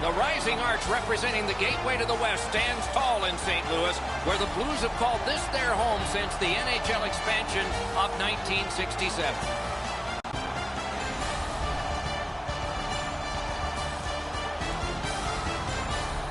The rising arch representing the gateway to the West stands tall in St. Louis, where the Blues have called this their home since the NHL expansion of 1967.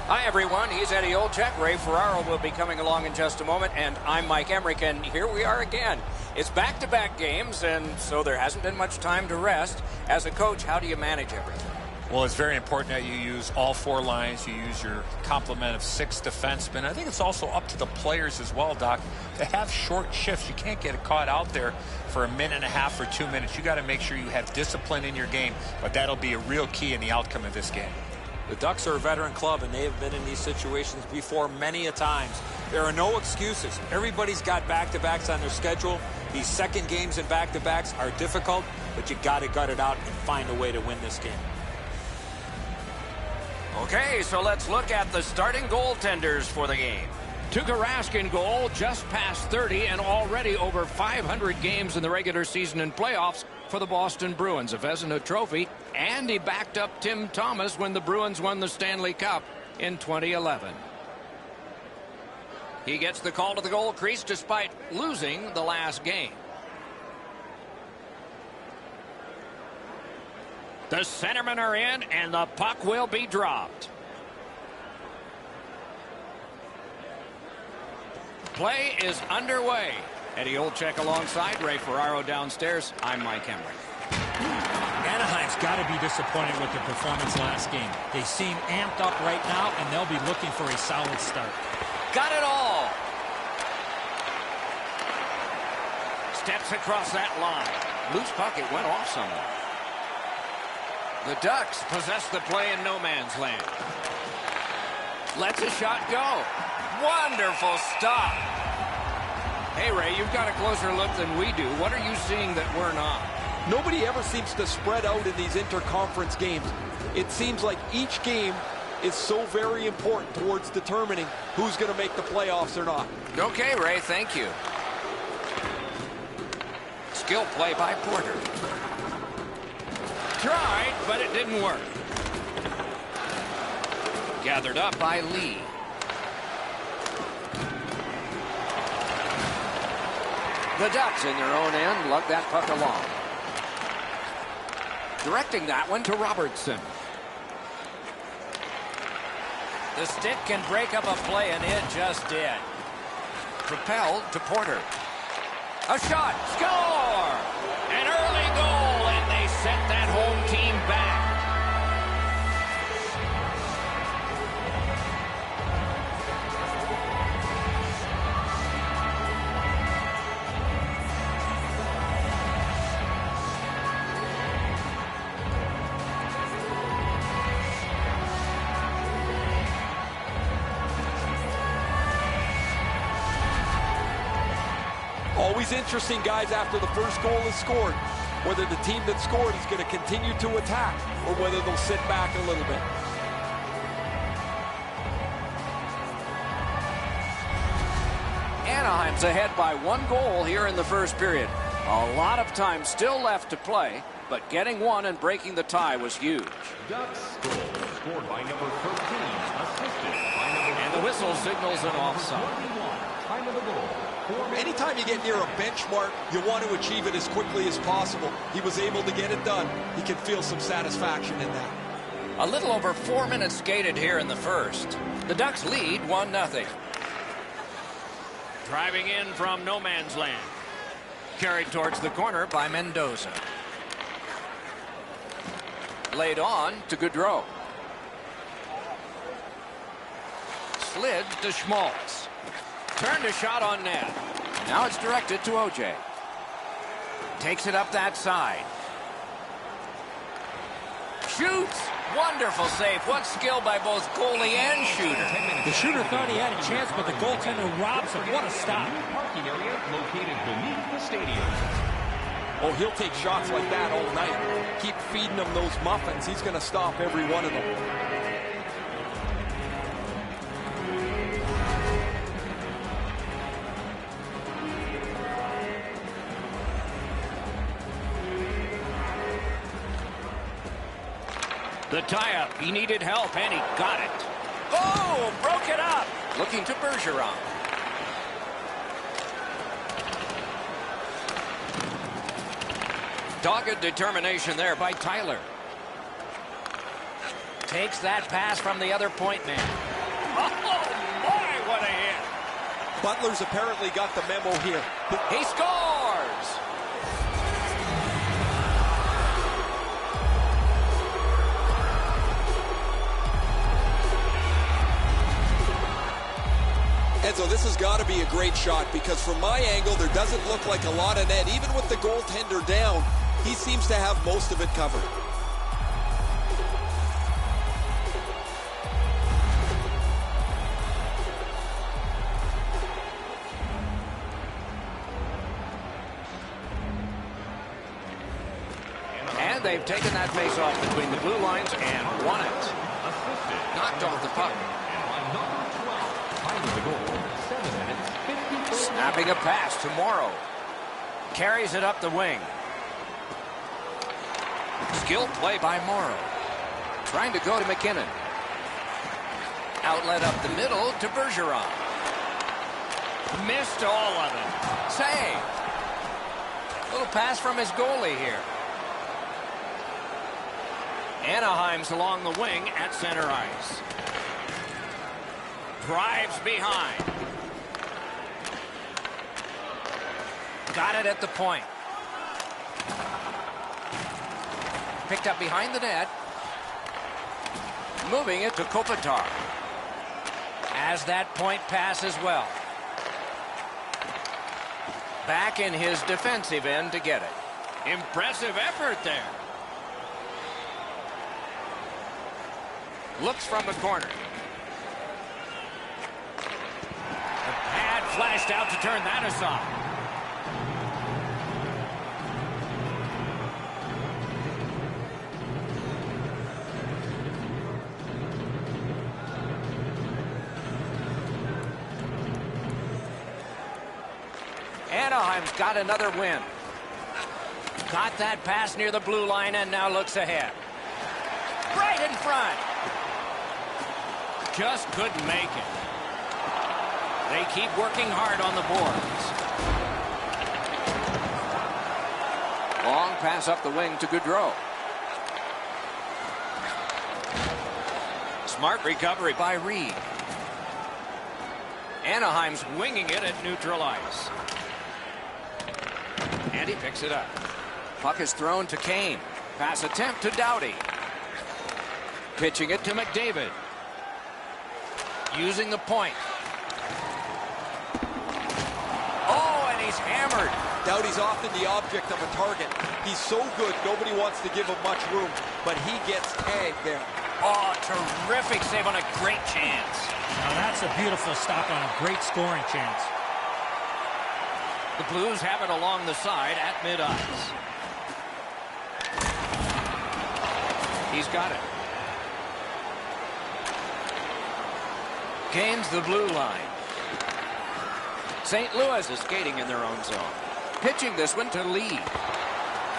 Hi, everyone. He's Eddie Olczyk. Ray Ferraro will be coming along in just a moment, and I'm Mike Emrick, and here we are again. It's back-to-back games, and so there hasn't been much time to rest. As a coach, how do you manage everything? Well, it's very important that you use all four lines. You use your complement of 6 defensemen. I think it's also up to the players as well, Doc, to have short shifts. You can't get caught out there for a minute and a half or 2 minutes. You got to make sure you have discipline in your game, but that'll be a real key in the outcome of this game. The Ducks are a veteran club, and they have been in these situations before many a times. There are no excuses. Everybody's got back-to-backs on their schedule. These second games and back-to-backs are difficult, but you got to gut it out and find a way to win this game. Okay, so let's look at the starting goaltenders for the game. Tuukka Rask in goal, just past 30 and already over 500 games in the regular season and playoffs for the Boston Bruins. A Vezina Trophy, and he backed up Tim Thomas when the Bruins won the Stanley Cup in 2011. He gets the call to the goal crease despite losing the last game. The centermen are in, and the puck will be dropped. Play is underway. Eddie Olczyk alongside Ray Ferraro downstairs. I'm Mike Emrick. Anaheim's got to be disappointed with their performance last game. They seem amped up right now, and they'll be looking for a solid start. Got it all. Steps across that line. Loose puck, it went off somewhere. The Ducks possess the play in no man's land. Lets a shot go. Wonderful stop. Hey, Ray, you've got a closer look than we do. What are you seeing that we're not? Nobody ever seems to spread out in these interconference games. It seems like each game is so very important towards determining who's going to make the playoffs or not. Okay, Ray, thank you. Skill play by Porter. Tried, but it didn't work. Gathered up by Lee. The Ducks in their own end lug that puck along. Directing that one to Robertson. The stick can break up a play, and it just did. Propelled to Porter. A shot. Score! An early goal, and they set that home team back. Always interesting, guys, after the first goal is scored, whether the team that scored is going to continue to attack or whether they'll sit back a little bit. Anaheim's ahead by 1 goal here in the first period. A lot of time still left to play, but getting one and breaking the tie was huge. Ducks goal scored by number 13, assisted by number 4. And the whistle signals an offside. 21, time of the goal. Anytime you get near a benchmark, you want to achieve it as quickly as possible. He was able to get it done. He can feel some satisfaction in that. A little over 4 minutes skated here in the first. The Ducks lead 1-0. Driving in from no man's land. Carried towards the corner by Mendoza. Laid on to Gaudreau. Slid to Schmaltz. Turned a shot on net. Now it's directed to OJ. Takes it up that side. Shoots! Wonderful save. What skill by both goalie and shooter. The shooter thought he had a chance, but the goaltender robs him. What a stop. Parking area located beneath the stadium. Oh, he'll take shots like that all night. Keep feeding him those muffins. He's going to stop every one of them. The tie-up. He needed help, and he got it. Oh, broke it up. Looking to Bergeron. Dogged determination there by Tyler. Takes that pass from the other point man. Oh, boy, what a hit. Butler's apparently got the memo here. He scores! Enzo, this has got to be a great shot because from my angle, there doesn't look like a lot of net. Even with the goaltender down, he seems to have most of it covered. And they've taken that face-off between the blue lines and won it. Knocked off the puck. Snapping a pass to Morrow. Carries it up the wing. Skilled play by Morrow. Trying to go to McKinnon. Outlet up the middle to Bergeron. Missed all of it. Save. Little pass from his goalie here. Anaheim's along the wing at center ice. Drives behind. Got it at the point. Picked up behind the net. Moving it to Kopitar. As that point pass as well. Back in his defensive end to get it. Impressive effort there. Looks from the corner. The pad flashed out to turn that aside. Anaheim's got another win. Got that pass near the blue line and now looks ahead. Right in front. Just couldn't make it. They keep working hard on the boards. Long pass up the wing to Gaudreau. Smart recovery by Reed. Anaheim's winging it at neutral ice. And he picks it up. Puck is thrown to Kane. Pass attempt to Doughty. Pitching it to McDavid. Using the point. Oh, and he's hammered. Doughty's often the object of a target. He's so good, nobody wants to give him much room, but he gets tagged there. Oh, terrific save on a great chance. Now that's a beautiful stop on a great scoring chance. The Blues have it along the side at mid-ice. He's got it. Gains the blue line. St. Louis is skating in their own zone. Pitching this one to Lee.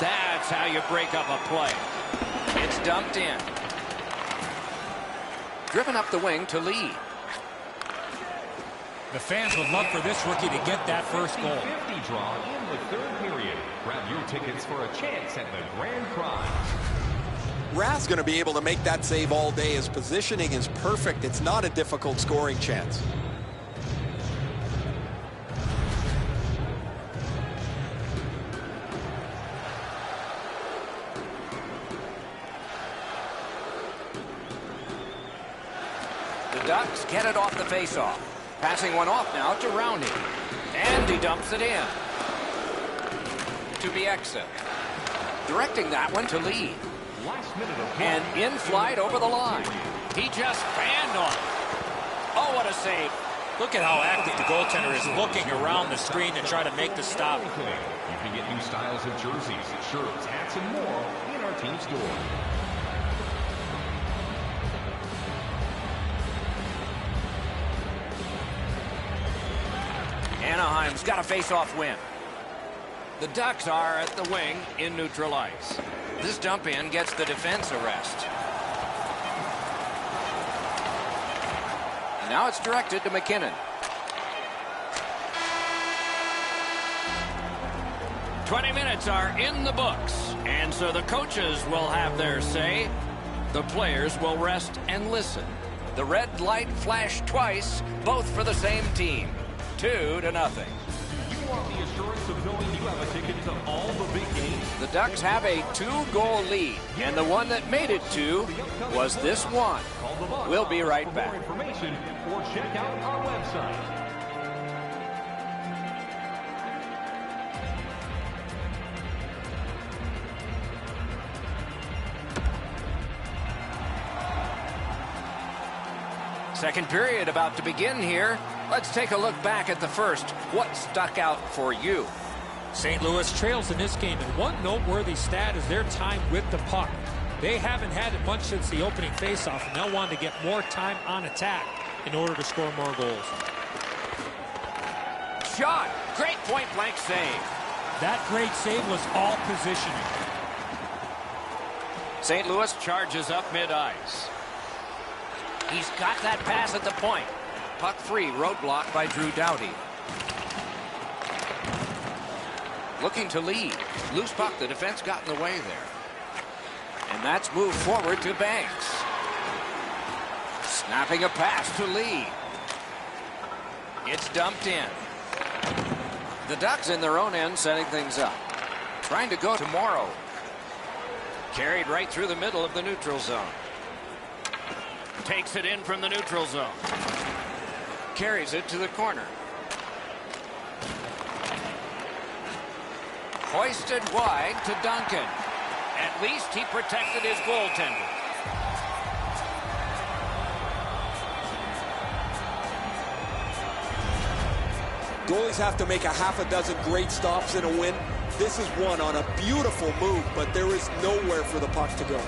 That's how you break up a play. It's dumped in. Driven up the wing to Lee. The fans would love for this rookie to get that first goal. 50 draw in the third period. Grab your tickets for a chance at the grand prize. Rath's going to be able to make that save all day. His positioning is perfect. It's not a difficult scoring chance. The Ducks get it off the faceoff. Passing one off now to Rowney. And he dumps it in. To Bieksa. Directing that one to Lee. Last minute of And in flight over the line. He just fanned on it. Oh, what a save. Look at how active the goaltender is looking around the screen to try to make the stop. You can get new styles of jerseys, shirts, hats, and more in our team store. Anaheim's got a face-off win. The Ducks are at the wing in neutral ice. This dump in gets the defense a rest. Now it's directed to McKinnon. 20 minutes are in the books, and so the coaches will have their say. The players will rest and listen. The red light flashed twice, both for the same team. 2-0. You want the assurance of knowing you have a ticket to all the big games? The Ducks have a 2-goal lead, and the one that made it 2 was this one. Call the box We'll be right for back. more information or check out our website. Second period about to begin here. Let's take a look back at the first. What stuck out for you? St. Louis trails in this game, and one noteworthy stat is their time with the puck. They haven't had it much since the opening faceoff, and they'll want to get more time on attack in order to score more goals. Shot. Great point-blank save. That great save was all positioning. St. Louis charges up mid-ice. He's got that pass at the point. Puck free, roadblock by Drew Doughty. Looking to lead. Loose puck, the defense got in the way there. And that's moved forward to Banks. Snapping a pass to Lee. It's dumped in. The Ducks in their own end setting things up. Trying to go to Morrow. Carried right through the middle of the neutral zone. Takes it in from the neutral zone. Carries it to the corner. Hoisted wide to Duncan. At least he protected his goaltender. Goalies have to make a half a dozen great stops in a win. This is one on a beautiful move, but there is nowhere for the puck to go.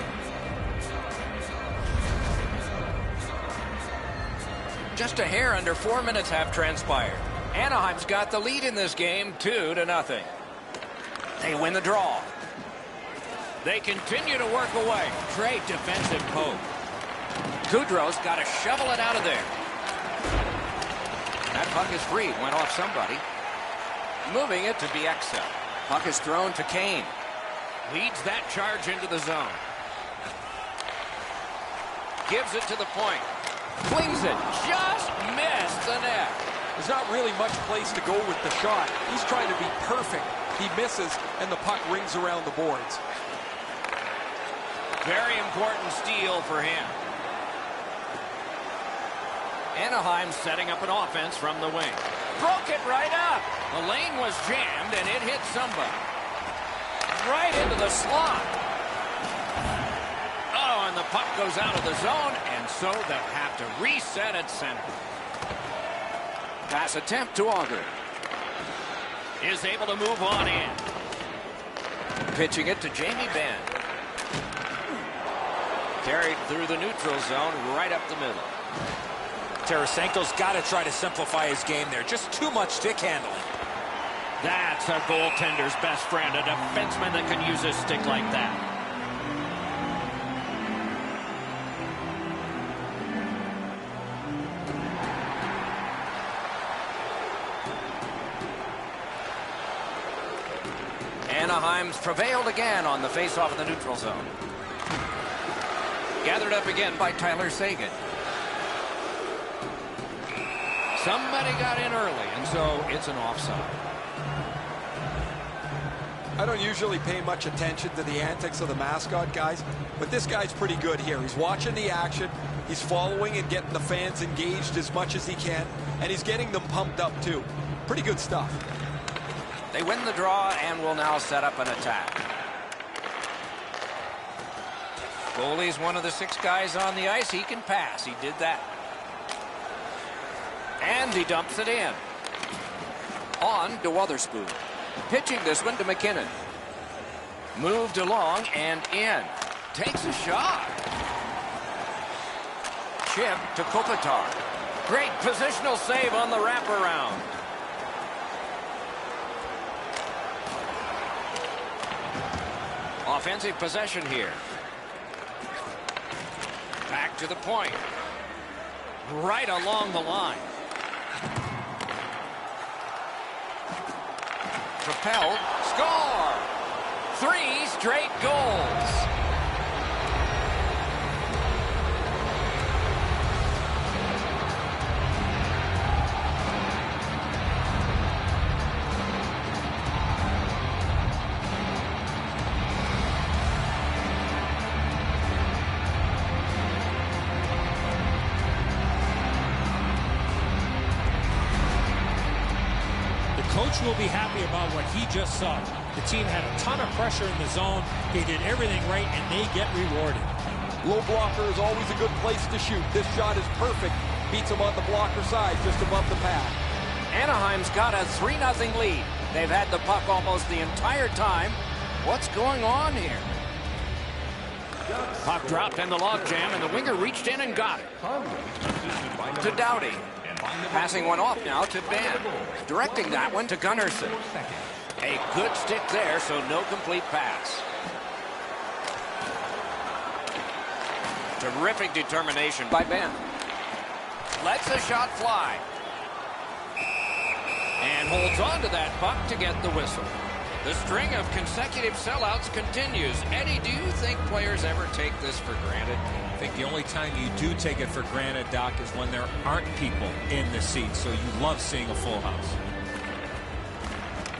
Just a hair under 4 minutes have transpired. Anaheim's got the lead in this game, 2-0. They win the draw. They continue to work away. Great defensive poke. Goudreau's got to shovel it out of there. That puck is free. Went off somebody. Moving it to Bieksa. Puck is thrown to Kane. Leads that charge into the zone. Gives it to the point. Flings it. Just missed the net. There's not really much place to go with the shot. He's trying to be perfect. He misses, and the puck rings around the boards. Very important steal for him. Anaheim setting up an offense from the wing. Broke it right up. The lane was jammed, and it hit somebody. Right into the slot. Oh, and the puck goes out of the zone, and so they'll have to reset at center. Pass attempt to Auger. Is able to move on in. Pitching it to Jamie Benn. Carried through the neutral zone right up the middle. Tarasenko's got to try to simplify his game there. Just too much stick handling. That's a goaltender's best friend, a defenseman that can use his stick like that. Anaheim's prevailed again on the faceoff in the neutral zone. Gathered up again by Tyler Seguin. Somebody got in early, and so it's an offside. I don't usually pay much attention to the antics of the mascot guys, but this guy's pretty good here. He's watching the action, he's following and getting the fans engaged as much as he can, and he's getting them pumped up too. Pretty good stuff. They win the draw and will now set up an attack. Goalie's one of the 6 guys on the ice. He can pass. He did that. And he dumps it in. On to Wotherspoon. Pitching this one to McKinnon. Moved along and in. Takes a shot. Chip to Kopitar. Great positional save on the wraparound. Offensive possession here. Back to the point. Right along the line. Propelled. Score! 3 straight goals. Coach will be happy about what he just saw. The team had a ton of pressure in the zone. They did everything right, and they get rewarded. Low blocker is always a good place to shoot. This shot is perfect. Beats him on the blocker side, just above the pad. Anaheim's got a 3-0 lead. They've had the puck almost the entire time. What's going on here? Puck dropped in the logjam, and the winger reached in and got it. To Doughty. Passing one off now to Ben. Directing that one to Gunnarsson. A good stick there, so no complete pass. Terrific determination by Ben. Lets the shot fly. And holds on to that puck to get the whistle. The string of consecutive sellouts continues. Eddie, do you think players ever take this for granted? I think the only time you do take it for granted, Doc, is when there aren't people in the seats, so you love seeing a full house.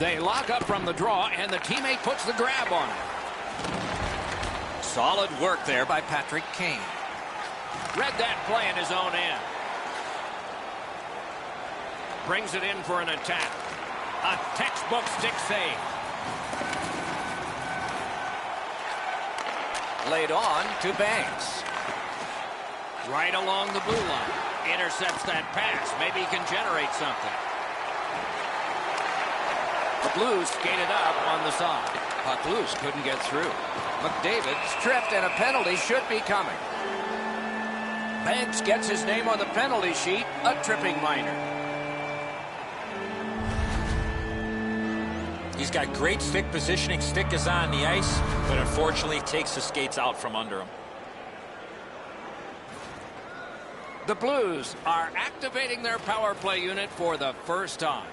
They lock up from the draw, and the teammate puts the grab on it. Solid work there by Patrick Kane. Read that play in his own end. Brings it in for an attack. A textbook stick save. Laid on to Banks. Right along the blue line. Intercepts that pass. Maybe he can generate something. The Blues skated up on the side. Puck loose, couldn't get through. McDavid stripped, and a penalty should be coming. Banks gets his name on the penalty sheet. A tripping minor. He's got great stick positioning. Stick is on the ice, but unfortunately takes the skates out from under him. The Blues are activating their power play unit for the first time.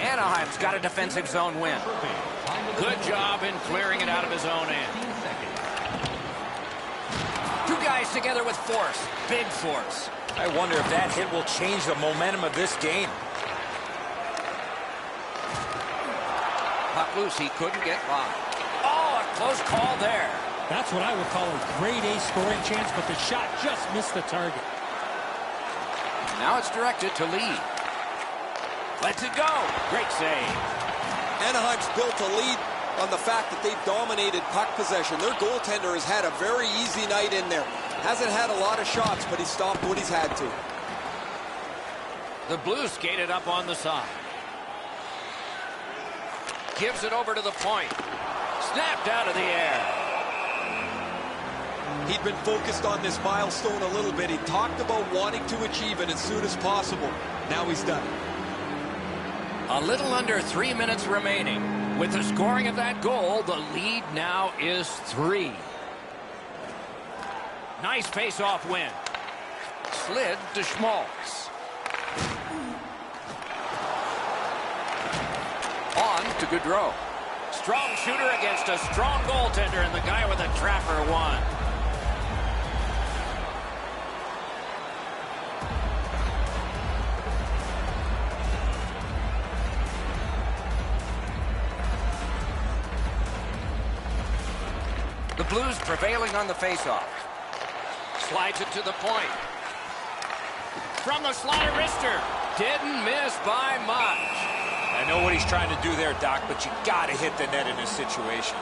Anaheim's got a defensive zone win. Good job in clearing it out of his own end. 2 guys together with force. Big force. I wonder if that hit will change the momentum of this game. Puck loose, he couldn't get by. Oh, a close call there. That's what I would call a grade A scoring chance, but the shot just missed the target. Now it's directed to Lee. Lets it go. Great save. Anaheim's built a lead on the fact that they've dominated puck possession. Their goaltender has had a very easy night in there. Hasn't had a lot of shots, but he stopped what he's had to. The Blues skated up on the side. Gives it over to the point. Snapped out of the air. He'd been focused on this milestone a little bit. He talked about wanting to achieve it as soon as possible. Now he's done it. A little under 3 minutes remaining. With the scoring of that goal, the lead now is 3. Nice face-off win. Slid to Schmaltz. On to Gaudreau. Strong shooter against a strong goaltender, and the guy with a trapper won. The Blues prevailing on the faceoff. Slides it to the point. From the slot, wrister. Didn't miss by much. I know what he's trying to do there, Doc, but you got to hit the net in this situation.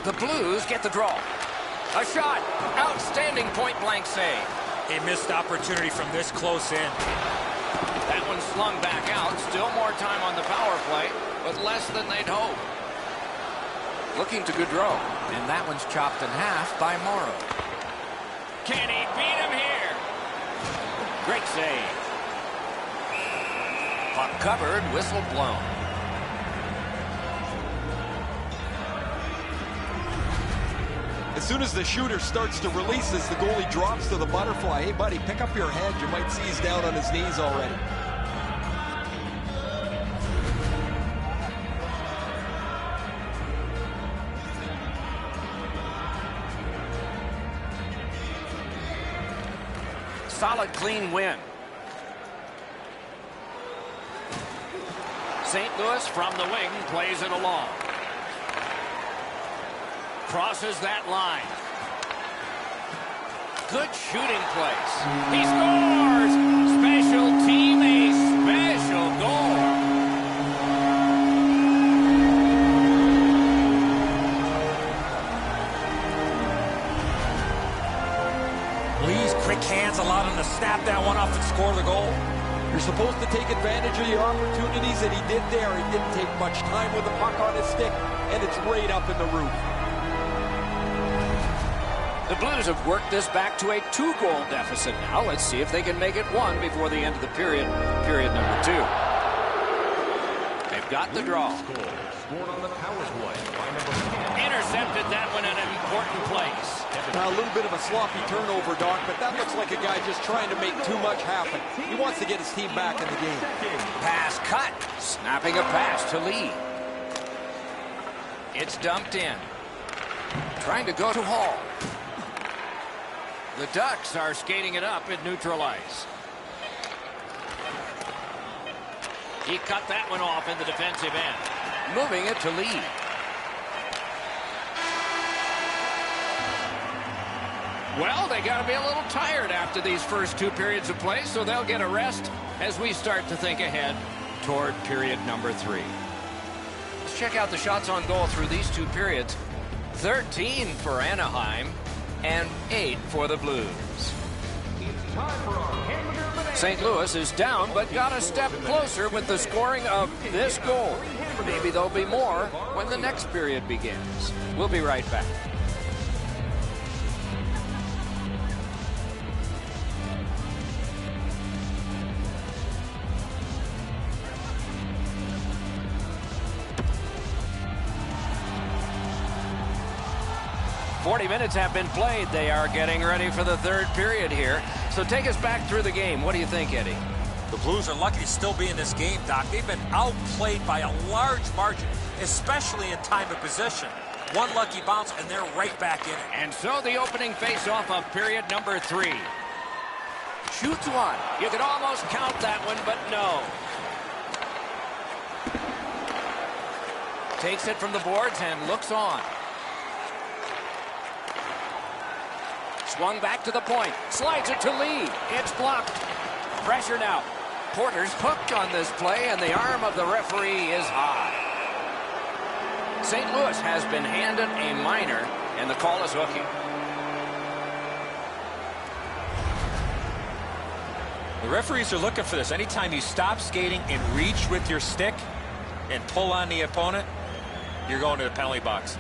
The Blues get the draw. A shot. Outstanding point-blank save. A missed opportunity from this close in. That one slung back out. Still more time on the power play, but less than they'd hoped. Looking to Gaudreau, and that one's chopped in half by Morrow. Can he beat him here? Great save. Puck covered, whistle blown. As soon as the shooter starts to release this, the goalie drops to the butterfly. Hey, buddy, pick up your head. You might see he's down on his knees already. Solid, clean win. St. Louis from the wing plays it along. Crosses that line. Good shooting place. He scores! Special team, a special goal. Lee's quick hands allowed him to snap that one off and score the goal. You're supposed to take advantage of your opportunities, and he did there. He didn't take much time with the puck on his stick, and it's right up in the roof. The Blues have worked this back to a 2-goal deficit now. Let's see if they can make it 1 before the end of the period number 2. They've got the draw. Scored on the power play by number 10. Intercepted that one in an important place. Now, a little bit of a sloppy turnover, Doc, but that looks like a guy just trying to make too much happen. He wants to get his team back in the game. Pass cut. Snapping a pass to Lee. It's dumped in. Trying to go to Hall. The Ducks are skating it up at neutral ice. He cut that one off in the defensive end. Moving it to Lee. Well, they got to be a little tired after these first 2 periods of play, so they'll get a rest as we start to think ahead toward period number 3. Let's check out the shots on goal through these 2 periods. 13 for Anaheim and 8 for the Blues. St. Louis is down, but got a step closer with the scoring of this goal. Maybe there'll be more when the next period begins. We'll be right back. Minutes have been played. They are getting ready for the 3rd period here. So take us back through the game. What do you think, Eddie? The Blues are lucky to still be in this game, Doc. They've been outplayed by a large margin, especially in time of possession. One lucky bounce, and they're right back in it. And so the opening face-off of period number 3. Shoots one. You could almost count that one, but no. Takes it from the boards and looks on. Swung back to the point. Slides it to Lee. It's blocked. Pressure now. Porter's hooked on this play, and the arm of the referee is high. St. Louis has been handed a minor, and the call is hooking. The referees are looking for this. Anytime you stop skating and reach with your stick and pull on the opponent, you're going to the penalty box.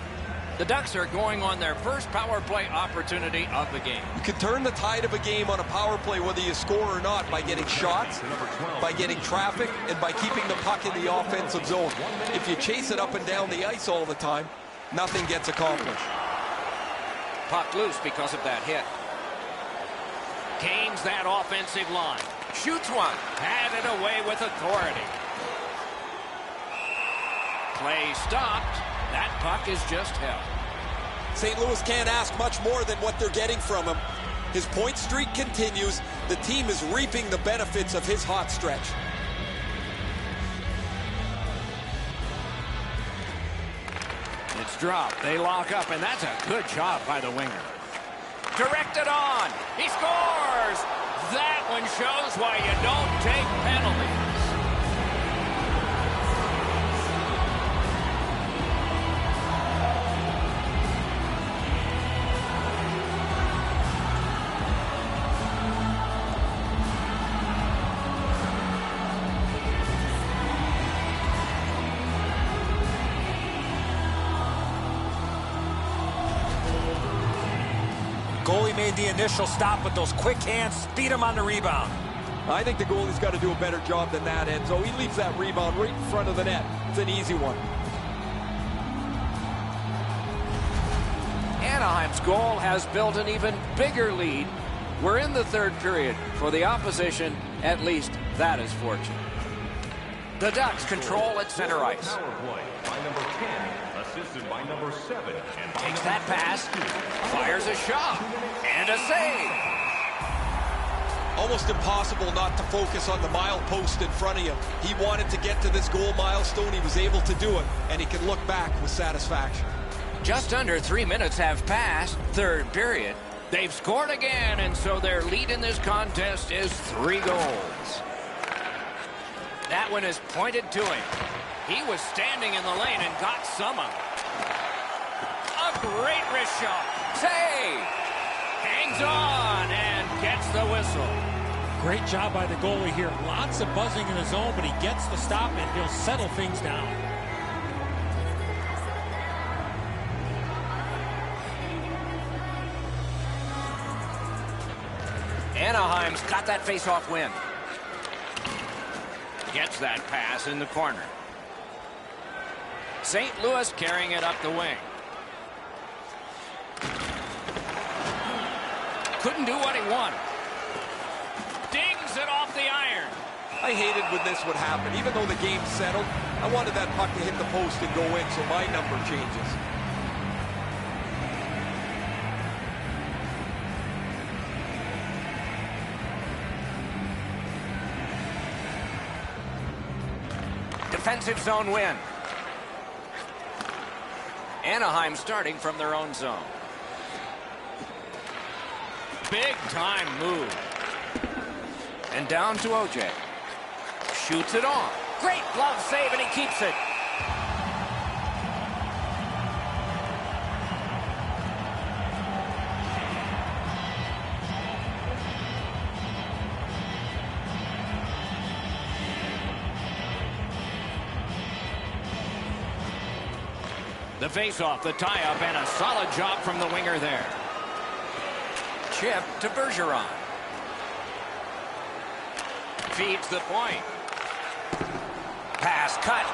The Ducks are going on their first power play opportunity of the game. You can turn the tide of a game on a power play, whether you score or not, by getting shots, by getting traffic, and by keeping the puck in the offensive zone. If you chase it up and down the ice all the time, nothing gets accomplished. Puck loose because of that hit. Gains that offensive line. Shoots one. Had it away with authority. Play stopped. That puck is just held. St. Louis can't ask much more than what they're getting from him. His point streak continues. The team is reaping the benefits of his hot stretch. It's dropped. They lock up, and that's a good job by the winger. Directed on. He scores! That one shows why you don't take penalties. Goalie made the initial stop with those quick hands, beat him on the rebound. I think the goalie's got to do a better job than that, Enzo. He leaves that rebound right in front of the net. It's an easy one. Anaheim's goal has built an even bigger lead. We're in the third period. For the opposition, at least that is fortunate. The Ducks control at center ice. Power play by number 10, assisted by number 7. And Takes that pass, fires a shot, and a save. Almost impossible not to focus on the milepost in front of you. He wanted to get to this goal milestone. He was able to do it, and he can look back with satisfaction. Just under 3 minutes have passed, third period. They've scored again, and so their lead in this contest is 3 goals. That one is pointed to him. He was standing in the lane and got some of it. A great wrist shot. Save! Hangs on and gets the whistle. Great job by the goalie here. Lots of buzzing in the zone, but he gets the stop and he'll settle things down. Anaheim's got that face-off win. Gets that pass in the corner. St. Louis carrying it up the wing. Couldn't do what he wanted. Dings it off the iron. I hated when this would happen. Even though the game's settled, I wanted that puck to hit the post and go in, so my number changes. Defensive zone win. Anaheim starting from their own zone. Big time move. And down to OJ. Shoots it on. Great glove save, and he keeps it. The face-off, the tie-up, and a solid job from the winger there. Chip to Bergeron. Feeds the point. Pass cut.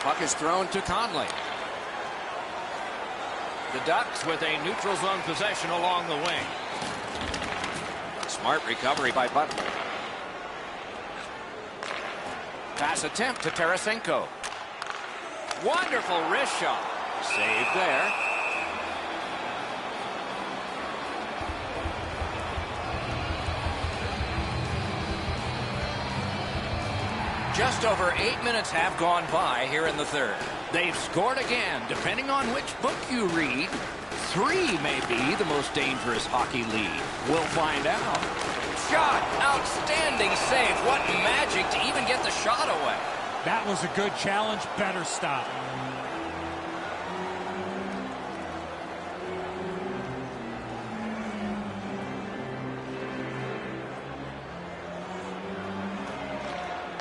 Puck is thrown to Conley. The Ducks with a neutral zone possession along the wing. Smart recovery by Butler. Pass attempt to Tarasenko. Wonderful wrist shot. Saved there. Just over 8 minutes have gone by here in the third. They've scored again. Depending on which book you read, 3 may be the most dangerous hockey lead. We'll find out. Shot. Outstanding save. What magic to even get the shot away. That was a good challenge. Better stop.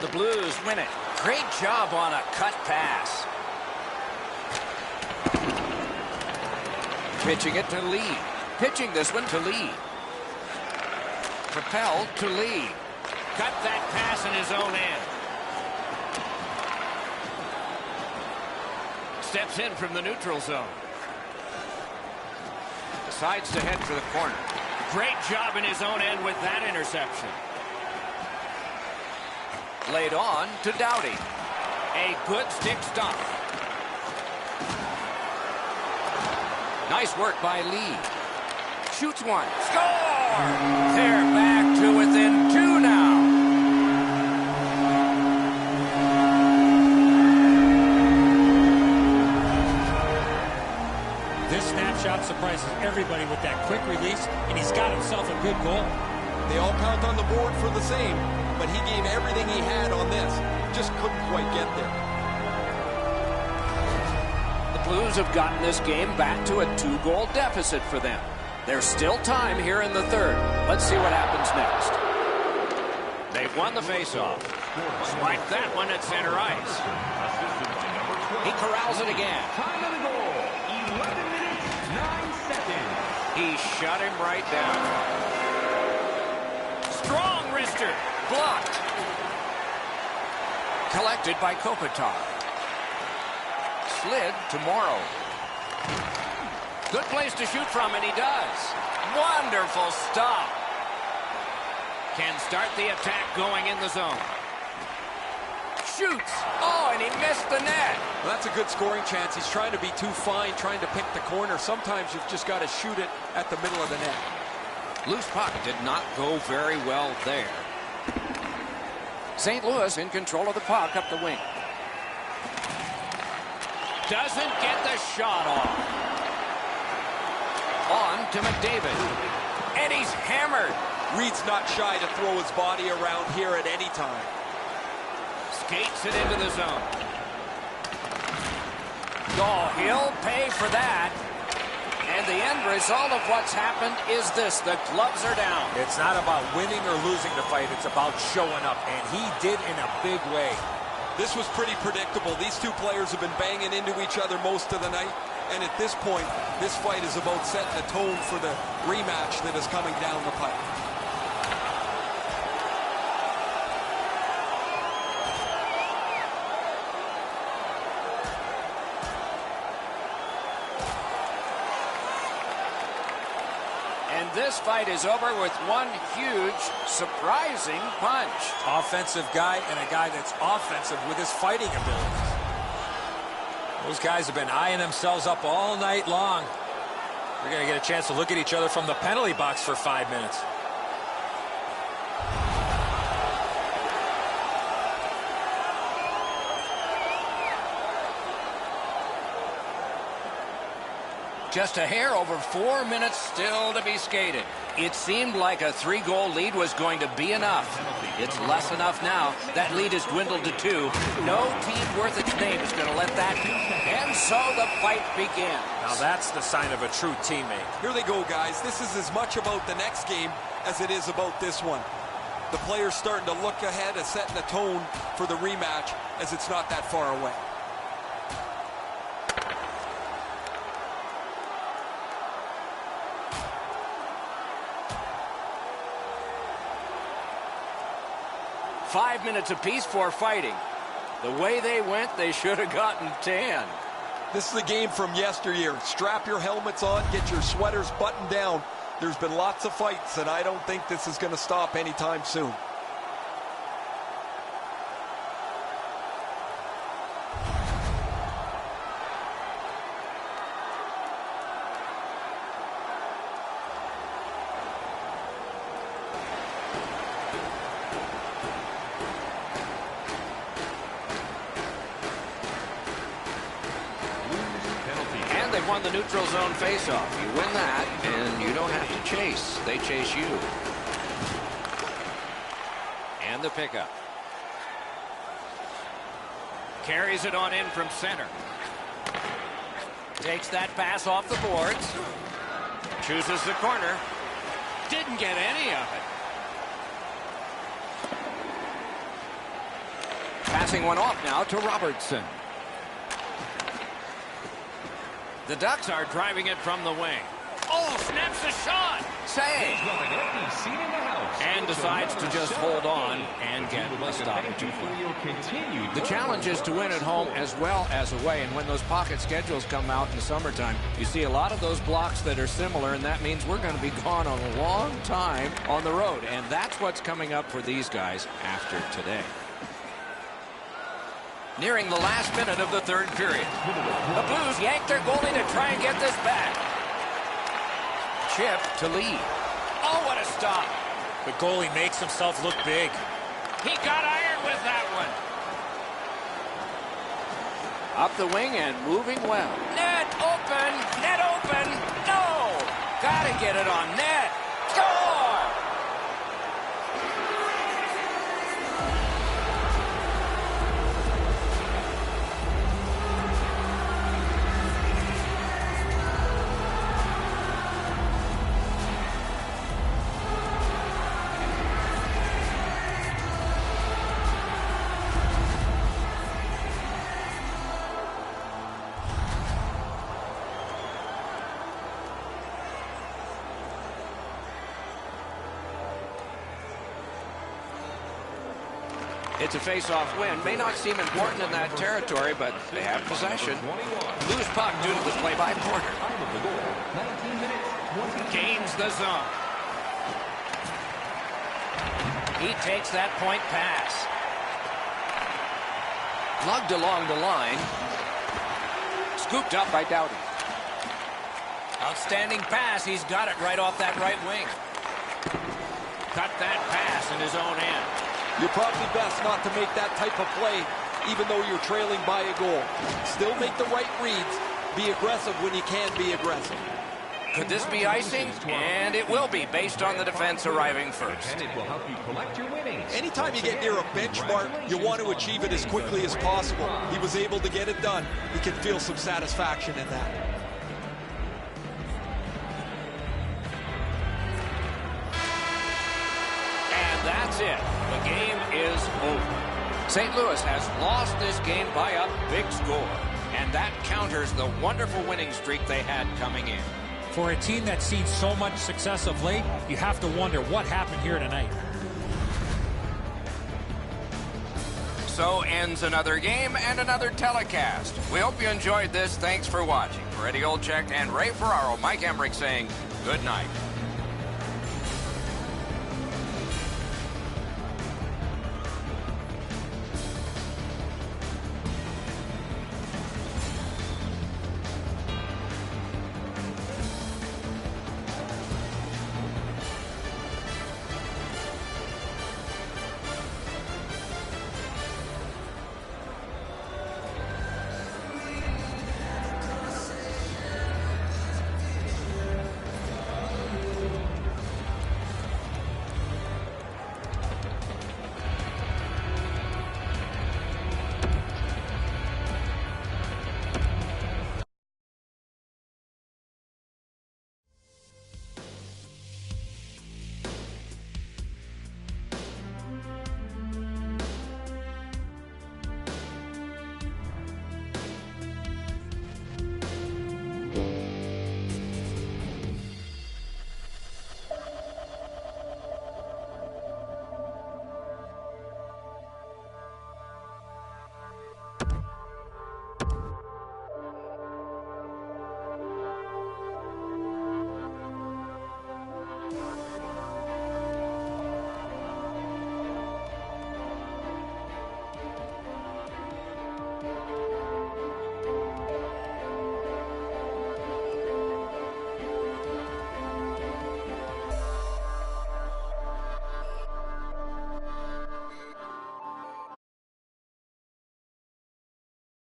The Blues win it. Great job on a cut pass. Pitching it to Lee. Pitching this one to Lee. Propelled to Lee. Cut that pass in his own end. Steps in from the neutral zone. Decides to head for the corner. Great job in his own end with that interception. Laid on to Doughty. A good stick stop. Nice work by Lee. Shoots one. Score! They're back to within 2 now. This snapshot surprises everybody with that quick release, and he's got himself a good goal. They all count on the board for the same, but he gave everything he had on this. Just couldn't quite get there. The Blues have gotten this game back to a 2-goal deficit for them. There's still time here in the third. Let's see what happens next. They've won the faceoff. Swipe that one at center ice. He corrals it again. Time of the goal, 11 minutes, 9 seconds. He shut him right down. Strong wrist Yeachter blocked. Collected by Kopitar. Slid to Morrow. Good place to shoot from, and he does. Wonderful stop. Can start the attack going in the zone. Shoots. Oh, and he missed the net. Well, that's a good scoring chance. He's trying to be too fine, trying to pick the corner. Sometimes you've just got to shoot it at the middle of the net. Loose puck did not go very well there. St. Louis in control of the puck up the wing. Doesn't get the shot off. On to McDavid. And he's hammered. Reed's not shy to throw his body around here at any time. Skates it into the zone. Oh, he'll pay for that. And the end result of what's happened is this. The gloves are down. It's not about winning or losing the fight. It's about showing up. And he did in a big way. This was pretty predictable. These two players have been banging into each other most of the night. And at this point, this fight is about setting the tone for the rematch that is coming down the pipe. This fight is over with one huge, surprising punch. Offensive guy and a guy that's offensive with his fighting abilities. Those guys have been eyeing themselves up all night long. They're going to get a chance to look at each other from the penalty box for 5 minutes. Just a hair over 4 minutes still to be skated. It seemed like a 3-goal lead was going to be enough. It's less enough now. That lead has dwindled to 2. No team worth its name is going to let that go. And so the fight begins. Now that's the sign of a true teammate. Here they go, guys. This is as much about the next game as it is about this one. The players starting to look ahead and setting the tone for the rematch as it's not that far away. Five minutes apiece for fighting. The way they went, they should have gotten 10. This is a game from yesteryear. Strap your helmets on, get your sweaters buttoned down. There's been lots of fights, and I don't think this is going to stop anytime soon. Won the neutral zone faceoff. You win that, and you don't have to chase. They chase you. And the pickup. Carries it on in from center. Takes that pass off the boards. Chooses the corner. Didn't get any of it. Passing one off now to Robertson. The Ducks are driving it from the wing. Oh, snaps the shot. Save. And decides to just hold on and get a stoppage. The challenge is to win at home as well as away. And when those pocket schedules come out in the summertime, you see a lot of those blocks that are similar, and that means we're going to be gone a long time on the road. And that's what's coming up for these guys after today. Nearing the last minute of the third period. The Blues yank their goalie to try and get this back. Chip to lead. Oh, what a stop. The goalie makes himself look big. He got iron with that one. Up the wing and moving well. Net open. Net open. No. Gotta get it on net. Score. It's a face-off win. May not seem important in that territory, but they have possession. Loose puck due to the play by Porter. Gains the zone. He takes that point pass. Lugged along the line. Scooped up by Doughty. Outstanding pass. He's got it right off that right wing. Cut that pass in his own end. You're probably best not to make that type of play, even though you're trailing by a goal. Still make the right reads. Be aggressive when you can be aggressive. Could this be icing? And it will be, based on the defense arriving first. And it will help you collect your winnings. Anytime you get near a benchmark, you want to achieve it as quickly as possible. He was able to get it done. He can feel some satisfaction in that. And that's it. The game is over. St. Louis has lost this game by a big score. And that counters the wonderful winning streak they had coming in. For a team that's seen so much success of late, you have to wonder what happened here tonight. So ends another game and another telecast. We hope you enjoyed this. Thanks for watching. For Eddie Olczyk and Ray Ferraro, Mike Emmerich saying good night.